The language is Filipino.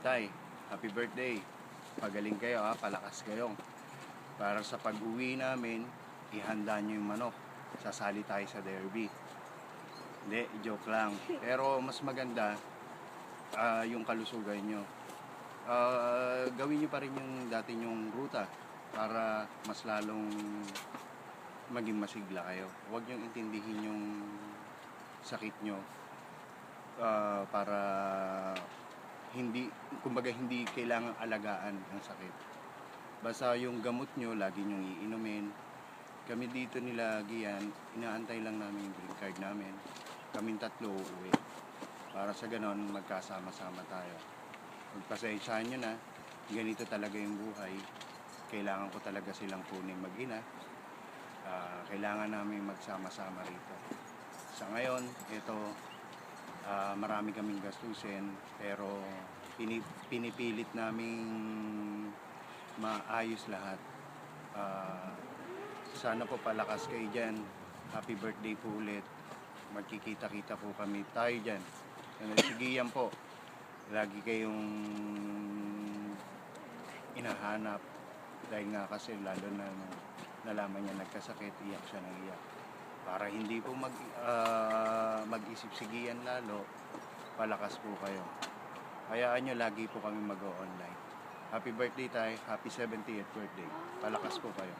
Tay, happy birthday. Pagaling kayo ha, palakas kayo. Para sa pag-uwi namin, ihanda nyo yung manok. Sasali tayo sa derby. Hindi, joke lang. Pero mas maganda yung kalusugan nyo. Gawin nyo pa rin yung dati nyong ruta para mas lalong maging masigla kayo. Huwag nyong intindihin yung sakit nyo para kumbaga hindi kailangang alagaan ang sakit. Basta yung gamot nyo, lagi nyong iinumin. Kami dito nila Gian, inaantay lang namin yung green card namin. Kaming 3 uuwi. Para sa ganon, magkasama-sama tayo. Magpasensyahan nyo na, ganito talaga yung buhay. Kailangan ko talaga silang kunin mag-ina. Kailangan namin magsama-sama rito. Sa ngayon, ito, marami kaming gastusin, pero pinipilit naming maayos lahat. Sana po palakas kayo dyan. Happy birthday po ulit. Magkikita-kita po kami tayo dyan. Sige yan po. Lagi kayong inahanap. Dahil nga kasi lalo na nung nalaman niya nagkasakit, iyak siya ng iyak. Para hindi po mag-isip sigian lalo, palakas po kayo. Hayaan nyo, lagi po kami mag-o-online. Happy birthday tayo, happy 70th birthday. Palakas po kayo.